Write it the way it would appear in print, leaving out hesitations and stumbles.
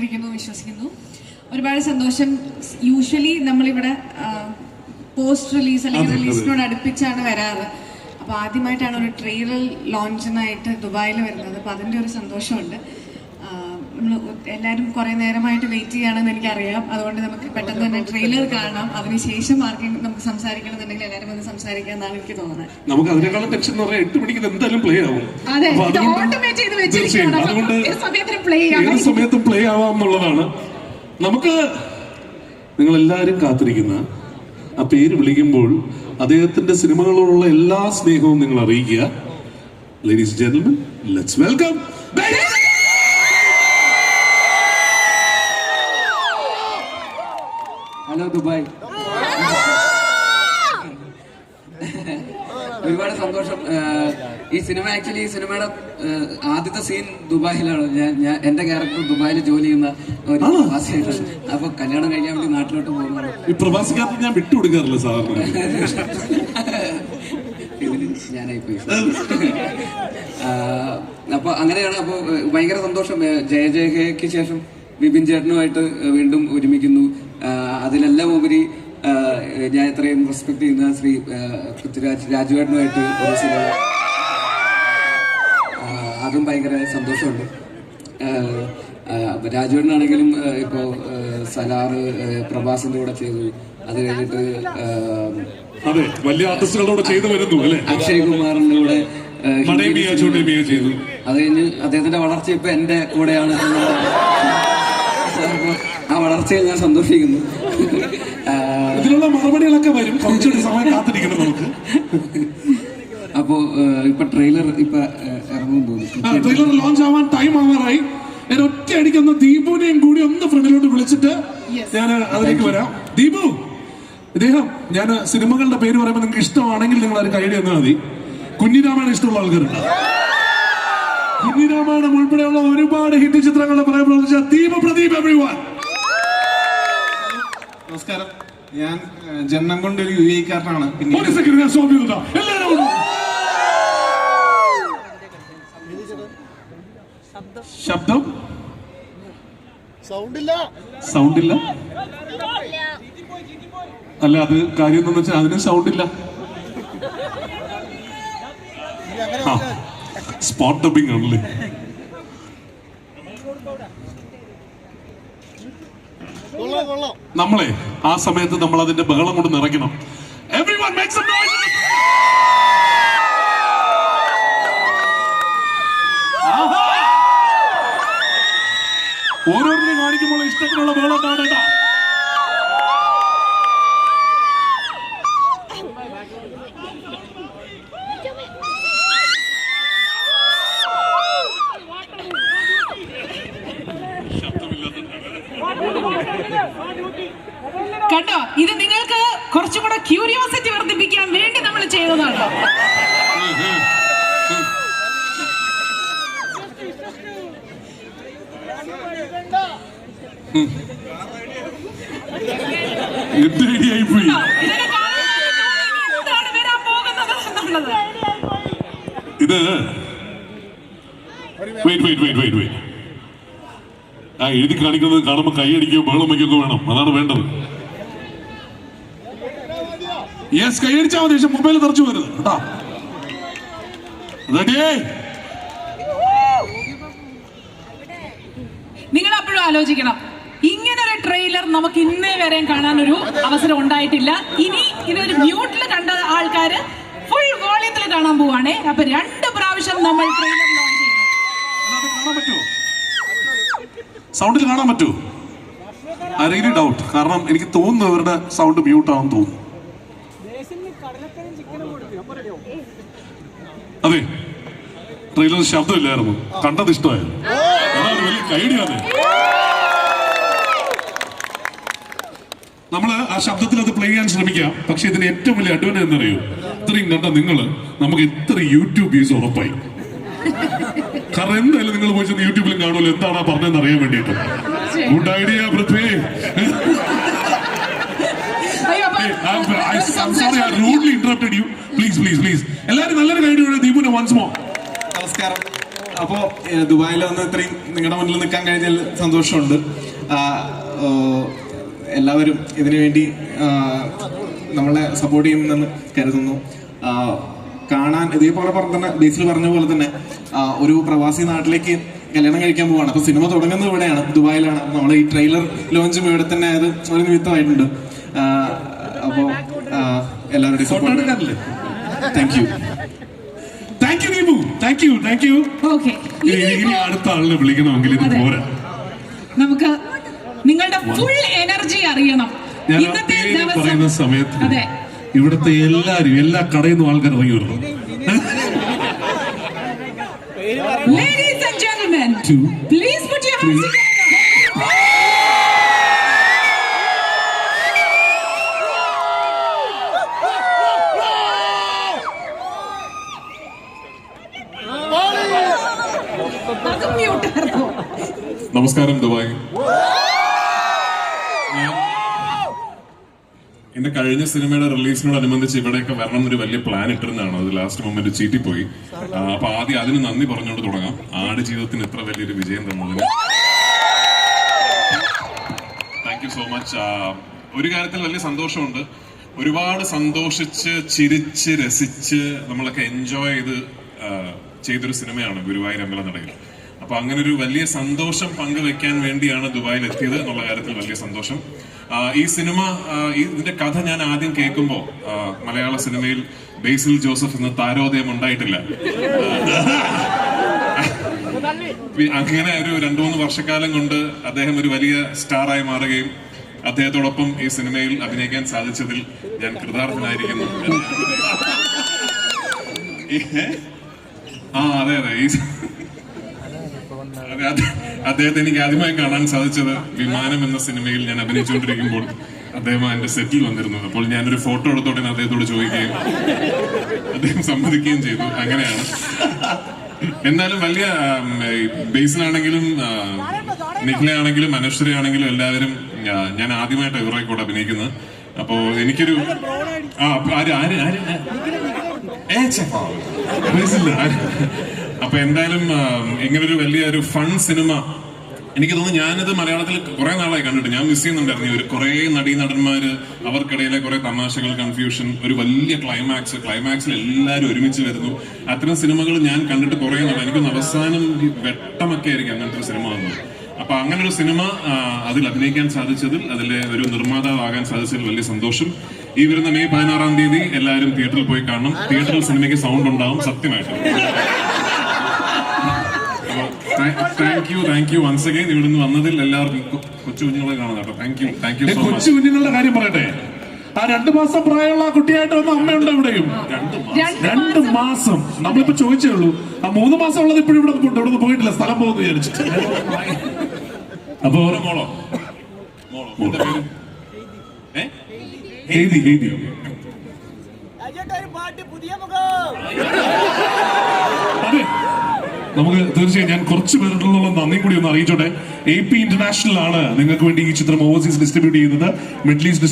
കേട്ടിരിക്കുന്നു വിശ്വസിക്കുന്നു. ഒരുപാട് സന്തോഷം. യൂഷ്വലി നമ്മളിവിടെ പോസ്റ്റ് റിലീസ് അല്ലെങ്കിൽ റിലീസിനോട് അടുപ്പിച്ചാണ് വരാറ്. അപ്പോൾ ആദ്യമായിട്ടാണ് ഒരു ട്രെയിലർ ലോഞ്ചിനായിട്ട് ദുബായിൽ വരുന്നത്. അപ്പോൾ അതിൻ്റെ ഒരു സന്തോഷമുണ്ട്. നമ്മൾ എല്ലാവരും കുറേ നേരമായിട്ട് വെയിറ്റ് ചെയ്യുകയാണെന്ന് എനിക്കറിയാം. അതുകൊണ്ട് നമുക്ക് പെട്ടെന്ന് തന്നെ ട്രെയിലർ കാണാം. അതിനുശേഷം ആർക്കെങ്കിലും നമുക്ക് സംസാരിക്കണമെന്നുണ്ടെങ്കിൽ എല്ലാവരും വന്ന് സംസാരിക്കാമെന്നാണ് എനിക്ക് തോന്നുന്നത്. നമുക്ക് അതിനേക്കാളും ടെൻഷൻ എന്ന് പറഞ്ഞാൽ 8 മണിക്ക് എന്തായാലും പ്ലേ ആവും. അതെ, ഓട്ടോമേറ്റ് ചെയ്ത് വെച്ചിരിക്കുകയാണ്. അതുകൊണ്ട് ഏത് സമയത്തും പ്ലേ ആവാം എന്നുള്ളതാണ്. നമുക്ക് നിങ്ങളെല്ലാവരും കാത്തിരിക്കുന്ന ആ പേര് വിളിക്കുമ്പോൾ അദ്ദേഹത്തിന്റെ സിനിമകളോടുള്ള എല്ലാ സ്നേഹവും നിങ്ങൾ അറിയിക്കുക. Ladies and gentlemen, let's welcome hello Dubai. ഒരുപാട് സന്തോഷം. ഈ സിനിമയുടെ ആദ്യത്തെ സീൻ ദുബായിലാണ്. ഞാൻ എന്റെ ക്യാരക്ടർ ദുബായിൽ ജോലി ചെയ്യുന്ന ഒരു പ്രവാസിയാണ്. അപ്പൊ കല്യാണം കഴിക്കാൻ വേണ്ടി നാട്ടിലോട്ട് പോകുന്നത്. ഈ പ്രവാസിക്കാർക്ക് ഞാൻ വിട്ടുകൊടുക്കാറില്ല സാധാരണ. ഇതിന് ഞാനായിപ്പോയി. അപ്പൊ അങ്ങനെയാണ്. അപ്പൊ ഭയങ്കര സന്തോഷം. ജയജയക്ക് ശേഷം വിപിൻ ചേട്ടനുമായിട്ട് വീണ്ടും ഒരുമിക്കുന്നു. അതിലെല്ലാം ഉപരി ഞാൻ ഇത്രയും റെസ്പെക്ട് ചെയ്യുന്ന ശ്രീ പൃഥ്വിരാജ് രാജുവേട്ടനുമായിട്ട് ഒരു സിനിമ, അതും ഭയങ്കര സന്തോഷമുണ്ട്. രാജുവേട്ടനാണെങ്കിലും ഇപ്പോൾ സലാറ് പ്രഭാസിന്റെ കൂടെ ചെയ്തു. അത് കഴിഞ്ഞിട്ട് വലിയ ആർട്ടിസ്റ്റുകളോട് ചെയ്തു വരുന്നു അല്ലേ. അക്ഷയ് കുമാറിന്റെ കൂടെ ചെയ്തു. അത് കഴിഞ്ഞ് അദ്ദേഹത്തിന്റെ വളർച്ച ഇപ്പൊ എന്റെ കൂടെയാണ്. ആ വളർച്ചയിൽ ഞാൻ സന്തോഷിക്കുന്നു. ഇതിനുള്ള മറുപടികളൊക്കെ വരും. കുറച്ചുകൂടി സമയം കാത്തിരിക്കണം നമുക്ക്. അപ്പോ ഇപ്പൊ ട്രെയിലർ ഇപ്പൊ ഇറങ്ങുമെന്ന് തോന്നുന്നു. ട്രെയിലർ ലോഞ്ച് ആവാൻ ടൈം ആവാറായി. ഞാൻ ഒറ്റ അടിക്കുന്ന ദീപുവിനെയും കൂടി ഒന്ന് ഫ്രണ്ടിലോട്ട് വിളിച്ചിട്ട് ഞാൻ അതിലേക്ക് വരാം. ദീപു, ഇദ്ദേഹം ഞാൻ സിനിമകളുടെ പേര് പറയുമ്പോൾ നിങ്ങൾക്ക് ഇഷ്ടമാണെങ്കിൽ നിങ്ങൾ അത് കൈഡി തന്നാൽ മതി. കുഞ്ഞിരാമായണം ഇഷ്ടമുള്ള ആൾക്കാരുണ്ട്. കുഞ്ഞിരാമായണം ഉൾപ്പെടെയുള്ള ഒരുപാട് ഹിറ്റ് ചിത്രങ്ങളുടെ പറയാൻ ദീപ പ്രദീപ് എവരിവൺ. നമസ്കാരം, ഞാൻ ജന്മം കൊണ്ട് ഒരു UAE-കാരനാണ്. ശബ്ദം സൗണ്ടില്ല അല്ല, അത് കാര്യം എന്താണെന്ന് വെച്ചാൽ അതിന് സൗണ്ടില്ല. സ്പോട്ട് ഡബിംഗ് ആണല്ലേ. നമ്മളെ ആ സമയത്ത് നമ്മൾ അതിന്റെ ബഹളം കൊണ്ട് നിറയ്ക്കണം. Everyone make some noise. ഓരോരുത്തരും കാണിക്കുമ്പോൾ ഇഷ്ടത്തിനുള്ള ബഹളം കാണേണ്ട. കണ്ടോ, ഇത് നിങ്ങൾക്ക് കുറച്ചും കൂടെ ക്യൂരിയോസിറ്റി വർദ്ധിപ്പിക്കാൻ വേണ്ടി നമ്മൾ ചെയ്തതാണ്. ഇത് ആ എഴുതി കാണിക്കുന്നത് കാണുമ്പോൾ കൈയടിക്കുകയോ ബഹളം വയ്ക്കുകയോ വേണം. അതാണ് വേണ്ടത്. യെസ്, കൈയടിച്ചാൽ മതി. പക്ഷെ മൊബൈൽ തെറിച്ചു വരുന്നത് കേട്ടോ. നിങ്ങൾ അപ്പോഴും ആലോചിക്കണം, ഇങ്ങനൊരു ട്രെയിലർ നമുക്ക് ഇന്നേ വരെ കാണാൻ ഒരു അവസരം ഉണ്ടായിട്ടില്ല. ഇനി ഇതൊരു മ്യൂട്ടിൽ കണ്ട ആൾക്കാര് ഫുൾ വോളിയത്തിൽ കാണാൻ പോവാണേ. അപ്പൊ 2 പ്രാവശ്യം നമ്മൾ ട്രെയിലർ ലോഞ്ച് ചെയ്യുന്നു. സൗണ്ടിൽ കാണാൻ പറ്റുമോ? I really doubt. കാരണം എനിക്ക് തോന്നുന്നു ഇവരുടെ സൗണ്ട് മ്യൂട്ട് ആണെന്ന് തോന്നുന്നു. അതെ, ട്രെയിലർ ശബ്ദമില്ലായിരുന്നു. കണ്ടത് ഇഷ്ടമായിരുന്നു. അതാണ് വലിയ കൈഡിയാണ്. നമ്മൾ ആ ശബ്ദത്തിൽ അത് പ്ലേ ചെയ്യാൻ ശ്രമിക്കാം. പക്ഷെ ഇതിന് ഏറ്റവും വലിയ അഡ്വാൻറ്റേജ് എന്നറിയോ? ഇത്രയും കണ്ട നിങ്ങള് നമുക്ക് ഇത്ര യൂട്യൂബ് വ്യൂസ് ഉറപ്പായി. കാരണം എന്തായാലും നിങ്ങൾ പോയി യൂട്യൂബിലും കാണുമല്ലോ എന്താണ് പറഞ്ഞതെന്ന് അറിയാൻ വേണ്ടിയിട്ട്. Good idea Prithvi. I'm sorry, I rudely interrupted you. Please. എല്ലാവരും നല്ലൊരു ഐഡിയ ദീപുവിന് once more. നമസ്കാരം, അപ്പോൾ ദുബായിൽ വന്ന് ഇത്രയും നിങ്ങളുടെ മുന്നിൽ നിൽക്കാൻ കഴിഞ്ഞതിൽ സന്തോഷമുണ്ട്. എല്ലാവരും ഇതിനു വേണ്ടി നമ്മളെ സപ്പോർട്ട് ചെയ്യുമെന്ന് കരുതുന്നു. കാണാൻ ഇതേപോലെ തന്നെ ബേസിൽ പറഞ്ഞ പോലെ തന്നെ ഒരു പ്രവാസി നാട്ടിലേക്ക് കല്യാണം കഴിക്കാൻ പോവാണ്. അപ്പൊ സിനിമ തുടങ്ങുന്നത് ഇവിടെയാണ്, ദുബായിലാണ്. നമ്മൾ ഈ ട്രെയിലർ ലോഞ്ചും ഇവിടെ തന്നെ അത് ഒരു നിമിത്തമായിട്ടുണ്ട്. അപ്പോൾ എല്ലാവരുടെയും support. Thank you. Thank you Deepu, thank you. Okay, ഇനി അടുത്ത ആളിനെ വിളിക്കണമെങ്കിൽ ഇത് പോരാ. നമുക്ക് നിങ്ങളുടെ ഫുൾ എനർജി അറിയണം. ഞാൻ ഇന്നത്തെ പറയുന്ന സമയത്ത് അതെ, ഇവിടുത്തെ എല്ലാരും എല്ലാ കടയിൽ നിന്നും ആൾക്കാർ ഇറങ്ങി വരുന്നു. Ladies and gentlemen, please put your hands together. അത് mute ആയിരുന്നു. നമസ്കാരം ദുബായ്. എന്റെ കഴിഞ്ഞ സിനിമയുടെ റിലീസിനോടനുബന്ധിച്ച് ഇവിടെയൊക്കെ വരണം എന്നൊരു വലിയ പ്ലാൻ ഇട്ടിരുന്നതാണ്. അത് ലാസ്റ്റ് മൊമെന്റ് ചീറ്റിപ്പോയി. അപ്പൊ ആദ്യം അതിന് നന്ദി പറഞ്ഞുകൊണ്ട് തുടങ്ങാം. ആട് ജീവിതത്തിന് ഇത്ര വലിയൊരു വിജയം തന്നതിന് താങ്ക് യു സോ മച്ച്. ഒരു കാര്യത്തിൽ വലിയ സന്തോഷമുണ്ട്. ഒരുപാട് സന്തോഷിച്ച് ചിരിച്ച് രസിച്ച് നമ്മളൊക്കെ എൻജോയ് ചെയ്തൊരു സിനിമയാണ് ഗുരുവായൂർ അമ്പലനടയിൽ. അപ്പൊ അങ്ങനെ ഒരു വലിയ സന്തോഷം പങ്കുവെക്കാൻ വേണ്ടിയാണ് ദുബായിൽ എത്തിയത് എന്നുള്ള കാര്യത്തിൽ വലിയ സന്തോഷം. ഈ സിനിമ ഇതിന്റെ കഥ ഞാൻ ആദ്യം കേൾക്കുമ്പോൾ മലയാള സിനിമയിൽ ബേസിൽ ജോസഫ് എന്ന താരോദയം ഉണ്ടായിട്ടില്ല. അങ്ങനെ ഒരു 2-3 വർഷക്കാലം കൊണ്ട് അദ്ദേഹം ഒരു വലിയ സ്റ്റാറായി മാറുകയും അദ്ദേഹത്തോടൊപ്പം ഈ സിനിമയിൽ അഭിനയിക്കാൻ സാധിച്ചതിൽ ഞാൻ കൃതാർത്ഥനായിരിക്കുന്നു. അതെ അദ്ദേഹത്തെ എനിക്ക് ആദ്യമായി കാണാൻ സാധിച്ചത് വിമാനം എന്ന സിനിമയിൽ ഞാൻ അഭിനയിച്ചുകൊണ്ടിരിക്കുമ്പോൾ അദ്ദേഹം എന്റെ സെറ്റിൽ വന്നിരുന്നു. അപ്പോൾ ഞാനൊരു ഫോട്ടോ എടുത്തോടെ അദ്ദേഹത്തോട് ചോദിക്കുകയും അദ്ദേഹം സമ്മതിക്കുകയും ചെയ്തു. അങ്ങനെയാണ്. എന്നാലും വലിയ ബേസിലാണെങ്കിലും നിഖിലയാണെങ്കിലും അനശ്വരയാണെങ്കിലും എല്ലാവരും ഞാൻ ആദ്യമായിട്ട് ഇവരുടെ കൂടെ അഭിനയിക്കുന്നത്. അപ്പോ എനിക്കൊരു അപ്പൊ എന്തായാലും ഇങ്ങനൊരു വലിയൊരു ഫൺ സിനിമ എനിക്ക് തോന്നുന്നു. ഞാനിത് മലയാളത്തിൽ കുറെ നാളായി കണ്ടിട്ട് ഞാൻ മിസ് ചെയ്യുന്നുണ്ടായിരുന്നു. ഒരു കുറെ നടീനടന്മാര്, അവർക്കിടയിലെ കുറെ തമാശകൾ, കൺഫ്യൂഷൻ, ഒരു വലിയ ക്ലൈമാക്സിൽ എല്ലാവരും ഒരുമിച്ച് വരുന്നു. അത്തരം സിനിമകൾ ഞാൻ കണ്ടിട്ട് കുറെ നാളെ. എനിക്കൊന്ന് അവസാനം വെട്ടമൊക്കെ ആയിരിക്കും അങ്ങനത്തെ ഒരു സിനിമ വന്നത്. അപ്പൊ അങ്ങനെ ഒരു സിനിമ അതിൽ അഭിനയിക്കാൻ സാധിച്ചതിൽ, അതിലെ ഒരു നിർമ്മാതാവാകാൻ സാധിച്ചതിൽ വലിയ സന്തോഷം. ഈ വരുന്ന മെയ് 16-ാം തീയതി എല്ലാവരും തിയേറ്ററിൽ പോയി കാണണം. തിയേറ്ററിൽ സിനിമയ്ക്ക് സൗണ്ട് ഉണ്ടാവും സത്യമായിട്ടും. താങ്ക് യു വൺസ് അഗൈൻ ഇവിടെ നിന്ന് വന്നതിൽ എല്ലാവർക്കും. കൊച്ചു കുഞ്ഞുങ്ങളെ കാണാം കേട്ടോ. Thank you so much. കൊച്ചു കുഞ്ഞുങ്ങളുടെ കാര്യം പറയട്ടെ. 2 മാസം പ്രായമുള്ള കുട്ടിയായിട്ട് വന്ന അമ്മയുണ്ട് ഇവിടെയും. 2 മാസം നമ്മളിപ്പോ ചോദിച്ചേ ഉള്ളൂ. 3 മാസം ഉള്ളത് ഇപ്പോഴും ഇവിടെ പോയിട്ടില്ല, സ്ഥലം പോകുന്നു വിചാരിച്ചിട്ട്. അപ്പൊ മോളോ എഴുതി അതെ, നമുക്ക് തീർച്ചയായും ഞാൻ കുറച്ച് പേരുടെ നന്ദി കൂടി ഒന്ന് അറിയിച്ചോട്ടെ. AP ഇന്റർനാഷണൽ ആണ് നിങ്ങൾക്ക് വേണ്ടി ഈ ചിത്രം ഓവർസീസ് ഡിസ്ട്രിബ്യൂട്ട് ചെയ്യുന്നത്. Middle east